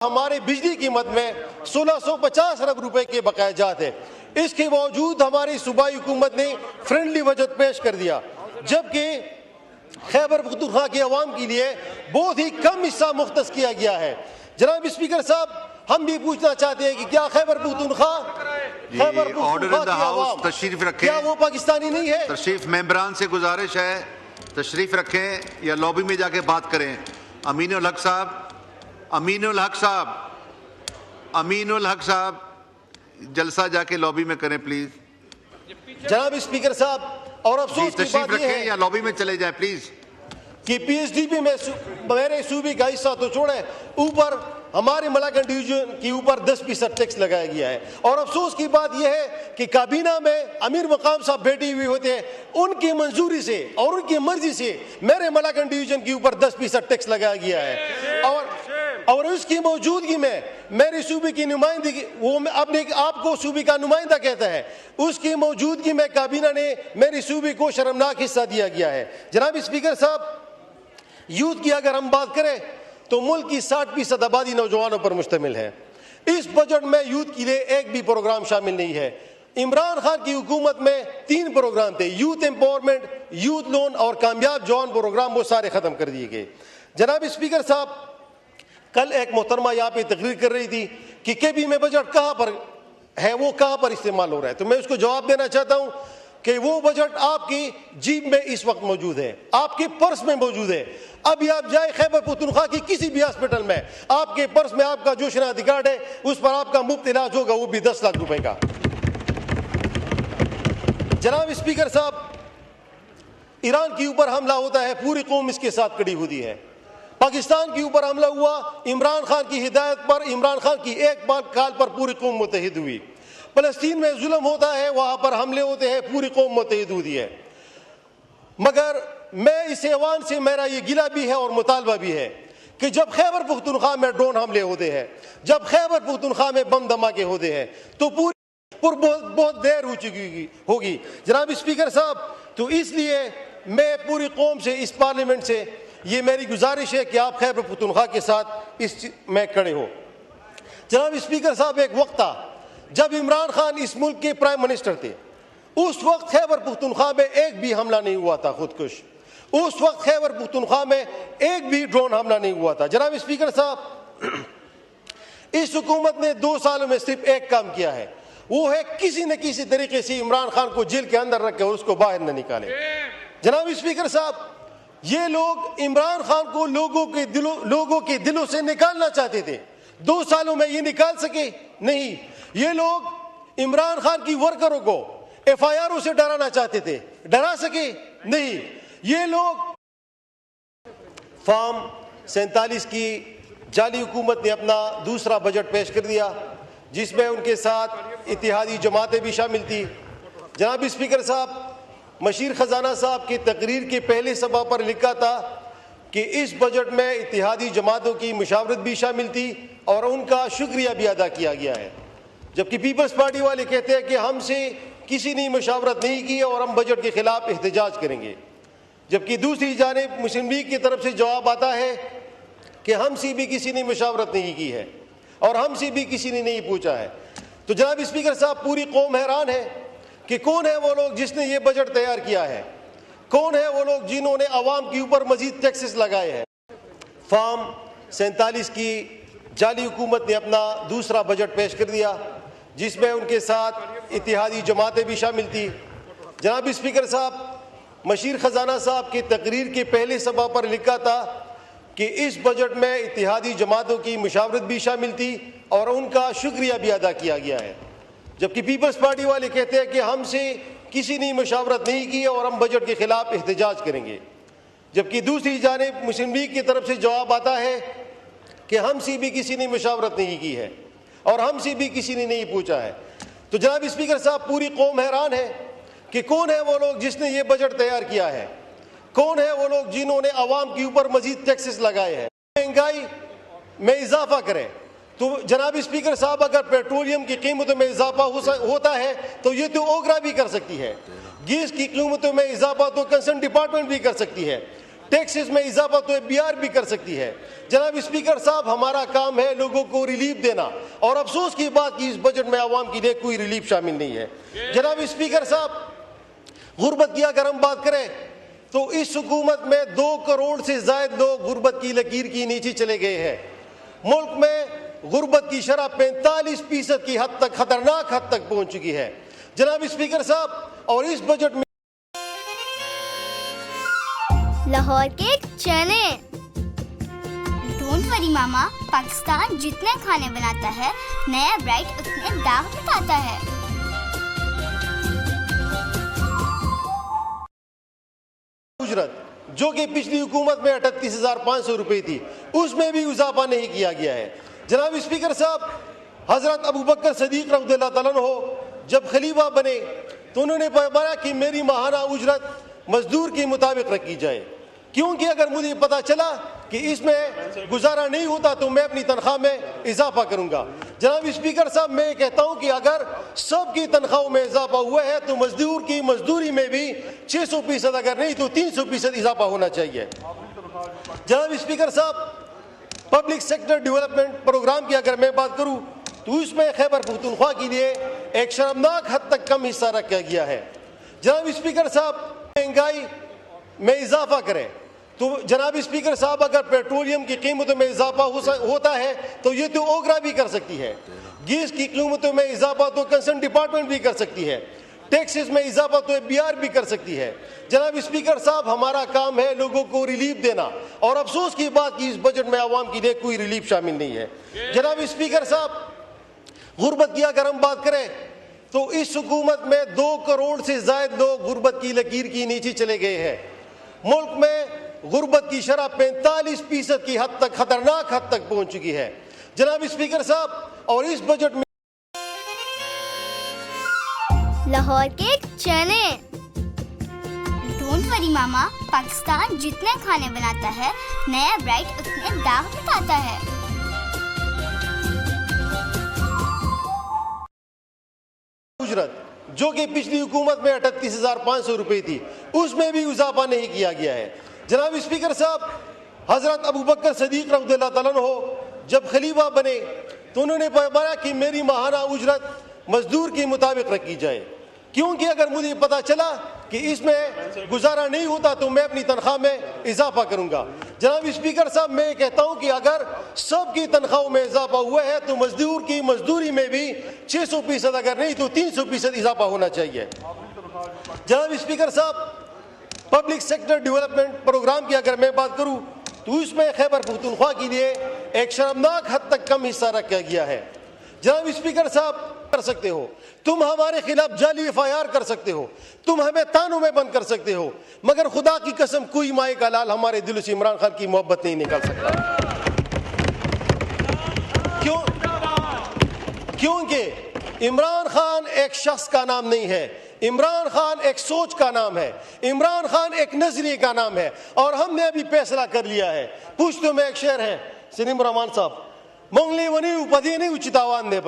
हमारे बिजली कीमत में 1650 अरब रुपए के बकाया जात है। इसके बावजूद हमारी सूबाई हुकूमत ने फ्रेंडली बजट पेश कर दिया, जबकि खैबर पख्तूनख्वा के अवाम के लिए बहुत ही कम हिस्सा मुख्तस किया गया है। जनाब स्पीकर साहब, हम भी पूछना चाहते हैं कि क्या खैबर पख्तूनख्वा तशरीफ रखें, क्या वो पाकिस्तानी नहीं है? तशरीफ मेंबरान से गुजारिश है, तशरीफ रखें या लॉबी में जाके बात करें। अमीनुल हक साहब, अमीनुल हक साहब, अमीनुल हक साहब, जलसा जाके लॉबी में करें प्लीज। जनाब स्पीकर साहब, और अफसोस की बात यह है या लॉबी में चले जाए प्लीज कि पीएचडीपी में मेरे सूबे का हिस्सा तो छोड़े, ऊपर हमारे मलाकन डिवीजन के ऊपर 10% टैक्स लगाया गया है। और अफसोस की बात यह है कि काबीना में अमीर मकाम साहब बैठे हुए होते हैं, उनकी मंजूरी से और उनकी मर्जी से मेरे मलाकन डिवीजन के ऊपर 10% टैक्स लगाया गया है। और उसकी मौजूदगी में मेरी सूबे की नुमाइंदगी, वो अपने आपको सूबे का नुमाइंदा कहता है, उसकी मौजूदगी में काबीना ने मेरी सूबे को शर्मनाक हिस्सा दिया गया है। जनाब स्पीकर साहब, यूथ की अगर हम बात करें तो मुल्क की 60% आबादी नौजवानों पर मुश्तमिल है। इस बजट में यूथ के लिए एक भी प्रोग्राम शामिल नहीं है। इमरान खान की हुकूमत में 3 प्रोग्राम थे, यूथ एम्पावरमेंट, यूथ लोन और कामयाब जवान प्रोग्राम, वो सारे खत्म कर दिए गए। जनाब स्पीकर साहब, कल एक मोहतरमा यहाँ पे तकरीर कर रही थी कि केबी में बजट कहाँ पर है, वो कहाँ पर इस्तेमाल हो रहा है। तो मैं उसको जवाब देना चाहता हूँ कि वो बजट आपकी जेब में इस वक्त मौजूद है, आपके पर्स में मौजूद है। अभी आप जाए खैबर पख्तूनख्वा की किसी भी हॉस्पिटल में, आपके पर्स में आपका जो शनाख्ती कार्ड है उस पर आपका मुफ्त इलाज होगा, वो भी 10 लाख रुपए का। जनाब स्पीकर साहब, ईरान के ऊपर हमला होता है, पूरी कौम इसके साथ खड़ी होती है। पाकिस्तान के ऊपर हमला हुआ, इमरान खान की हिदायत पर, इमरान खान की एक बार काल पर पूरी कौम मुत्तहिद हुई। फलस्तीन में जुल्म होता है, वहां पर हमले होते हैं, पूरी कौम मुत्तहिद होती है। मगर मैं इस ऐवान से मेरा ये गिला भी है और मुतालबा भी है कि जब खैबर पख्तूनख्वा में ड्रोन हमले होते हैं, जब खैबर पख्तूनख्वा में बम धमाके होते हैं, तो बहुत देर हो चुकी होगी। जनाब स्पीकर साहब, तो इसलिए मैं पूरी कौम से, इस पार्लियामेंट से ये मेरी गुजारिश है कि आप खैबर पख्तूनख्वा के साथ इस में खड़े हो। जनाब स्पीकर साहब, एक वक्त था जब इमरान खान इस मुल्क के प्राइम मिनिस्टर थे, उस वक्त खैबर पख्तूनख्वा में एक भी हमला नहीं हुआ था खुदकुश। उस वक्त खैबर पख्तूनख्वा में एक भी ड्रोन हमला नहीं हुआ था। जनाब स्पीकर साहब, इस हुकूमत ने 2 सालों में सिर्फ एक काम किया है, वो है किसी न किसी तरीके से इमरान खान को जेल के अंदर रखे और उसको बाहर न निकाले। जनाब स्पीकर साहब, ये लोग इमरान खान को लोगों के दिलों से निकालना चाहते थे, 2 सालों में ये निकाल सके नहीं। ये लोग इमरान खान की वर्करों को FIR से डराना चाहते थे, डरा सके नहीं। ये लोग फॉर्म 47 की जाली हुकूमत ने अपना दूसरा बजट पेश कर दिया, जिसमें उनके साथ इत्तेहादी जमातें भी शामिल थी। जनाब स्पीकर साहब, मशीर खजाना साहब की तकरीर के पहले सभा पर लिखा था कि इस बजट में इत्तेहादी जमातों की मुशावरत भी शामिल थी और उनका शुक्रिया भी अदा किया गया है। जबकि पीपल्स पार्टी वाले कहते हैं कि हमसे किसी ने मुशावरत नहीं की और हम बजट के खिलाफ एहतजाज करेंगे। जबकि दूसरी जानिब मुस्लिम लीग की तरफ से जवाब आता है कि हमसे भी किसी ने मुशावरत नहीं की है और हमसे भी किसी ने नहीं पूछा है। तो जनाब स्पीकर साहब, पूरी कौम हैरान है कि कौन है वो लोग जिसने ये बजट तैयार किया है, कौन है वो लोग जिन्होंने अवाम के ऊपर मजीद टैक्सेस लगाए हैं। फॉर्म 47 की जाली हुकूमत ने अपना दूसरा बजट पेश कर दिया, जिसमें उनके साथ इत्तेहादी जमातें भी शामिल थी। जनाब स्पीकर साहब, मशीर खजाना साहब की तकरीर के पहले सभा पर लिखा था कि इस बजट में इत्तेहादी जमातों की मुशावरत भी शामिल थी और उनका शुक्रिया भी अदा किया गया है। जबकि पीपल्स पार्टी वाले कहते हैं कि हमसे किसी ने मुशावरत नहीं की और हम बजट के खिलाफ एहतजाज करेंगे। जबकि दूसरी जानिब मुस्लिम लीग की तरफ से जवाब आता है कि हमसे भी किसी ने मुशावरत नहीं की है और हमसे भी किसी ने नहीं पूछा है। तो जनाब स्पीकर साहब, पूरी कौम हैरान है कि कौन है वो लोग जिसने ये बजट तैयार किया है, कौन है वो लोग जिन्होंने अवाम के ऊपर मजीद टैक्सेस लगाए हैं, महंगाई में इजाफा करें। तो जनाब स्पीकर साहब, अगर पेट्रोलियम की कीमतों में इजाफा होता है तो ये तो ओगरा भी कर सकती है, गैस की कीमतों में इजाफा तो कंसर्न डिपार्टमेंट भी कर सकती है, टैक्सेस में इजाफा तो बिहार भी कर सकती है। जनाब स्पीकर साहब, हमारा काम है लोगों को रिलीफ देना, और अफसोस की बात कि इस बजट में आवाम के लिए कोई रिलीफ शामिल नहीं है। जनाब स्पीकर साहब, गुर्बत की अगर हम बात करें तो इस हुकूमत में 2 करोड़ से ज्यादा लोग गुर्बत की लकीर की नीचे चले गए हैं। मुल्क में गुर्बत की शरह 45% की हद तक, खतरनाक हद तक पहुंच चुकी है। जनाब स्पीकर साहब, और इस बजट में लाहौर के चने। डोंट वरी मामा, पाकिस्तान जितने खाने बनाता है, नया ब्राइट उतने दाग मिटाता है। उजरत जो कि पिछली हुकूमत में 38,500 रुपए थी, उसमें भी इजाफा नहीं किया गया है। जनाब स्पीकर साहब, हजरत अबू बकर सदीक रज़ियल्लाहु ताला अन्हु जब खलीफा बने तो उन्होंने फरमाया कि मेरी माहाना उजरत मजदूर के मुताबिक रखी जाए, क्योंकि अगर मुझे पता चला कि इसमें गुजारा नहीं होता तो मैं अपनी तनख्वाह में इजाफा करूंगा। जनाब स्पीकर साहब, मैं कहता हूं कि अगर सबकी तनख्वाहों में इजाफा हुआ है तो मजदूर की मजदूरी में भी 600%, अगर नहीं तो 300% इजाफा होना चाहिए। जनाब स्पीकर साहब, पब्लिक सेक्टर डेवलपमेंट प्रोग्राम की अगर मैं बात करूं तो इसमें खैबर पख्तूनख्वा के लिए एक शर्मनाक हद तक कम हिस्सा रखा गया है। जनाब स्पीकर साहब, महंगाई में इजाफा करें तो जनाब स्पीकर साहब, अगर पेट्रोलियम की कीमतों में इजाफा होता है तो ये तो ओगरा भी कर सकती है। गैस की कीमतों में इजाफा तो कंसर्न डिपार्टमेंट भी कर सकती है। टैक्सेस में इजाफा तो बिहार भी कर सकती है। जनाब स्पीकर साहब, हमारा काम है लोगों को रिलीफ देना, और अफसोस की बात कि इस बजट में आवाम के लिए कोई रिलीफ शामिल नहीं है। जनाब स्पीकर साहब, गुर्बत की अगर हम बात करें तो इस हुकूमत में 2 करोड़ से ज्यादा लोग गुर्बत की लकीर की नीचे चले गए हैं। मुल्क में गुर्बत की शरह 45% की हद तक, खतरनाक हद तक पहुंच चुकी है। जनाब स्पीकर साहब, और इस बजट में लाहौर के चने। डोंट वरी मामा, पाकिस्तान जितने खाने बनाता है, नया ब्राइट उतने दाग मिटाता है। उजरत जो कि पिछली हुकूमत में 38,500 रुपए थी, उसमें भी इजाफा नहीं किया गया है। जनाब स्पीकर साहब, हजरत अबू बकर सदीक रज़ियल्लाहु ताला अन्हु जब खलीफा बने तो उन्होंने फरमाया कि मेरी माहाना उजरत मजदूर के मुताबिक रखी जाए, क्योंकि अगर मुझे पता चला कि इसमें गुजारा नहीं होता तो मैं अपनी तनख्वाह में इजाफा करूंगा। जनाब स्पीकर साहब, मैं कहता हूं कि अगर सबकी तनख्वाहों में इजाफा हुआ है तो मजदूर की मजदूरी में भी 600%, अगर नहीं तो 300% इजाफा होना चाहिए। जनाब स्पीकर साहब, पब्लिक सेक्टर डेवलपमेंट प्रोग्राम की अगर मैं बात करूं तो इसमें खैबर पख्तूनख्वा के लिए एक शर्मनाक हद तक कम हिस्सा रखा गया है। जनाब स्पीकर साहब, कर सकते हो, तुम हमारे खिलाफ जाली FIR कर सकते हो, तुम हमें तानों में बंद कर सकते हो, मगर खुदा की कसम कोई माए का लाल हमारे दिल से इमरान खान की मोहब्बत नहीं निकाल सकता। क्योंकि इमरान खान एक शख्स का नाम नहीं है, इमरान खान एक सोच का नाम है, इमरान खान एक नजरिए का नाम है, और हमने अभी फैसला कर लिया है। पुश्तो में एक शेर है, सलीम रहमान साहब, मंगले वनी उपदे नहीं उचित आवान दे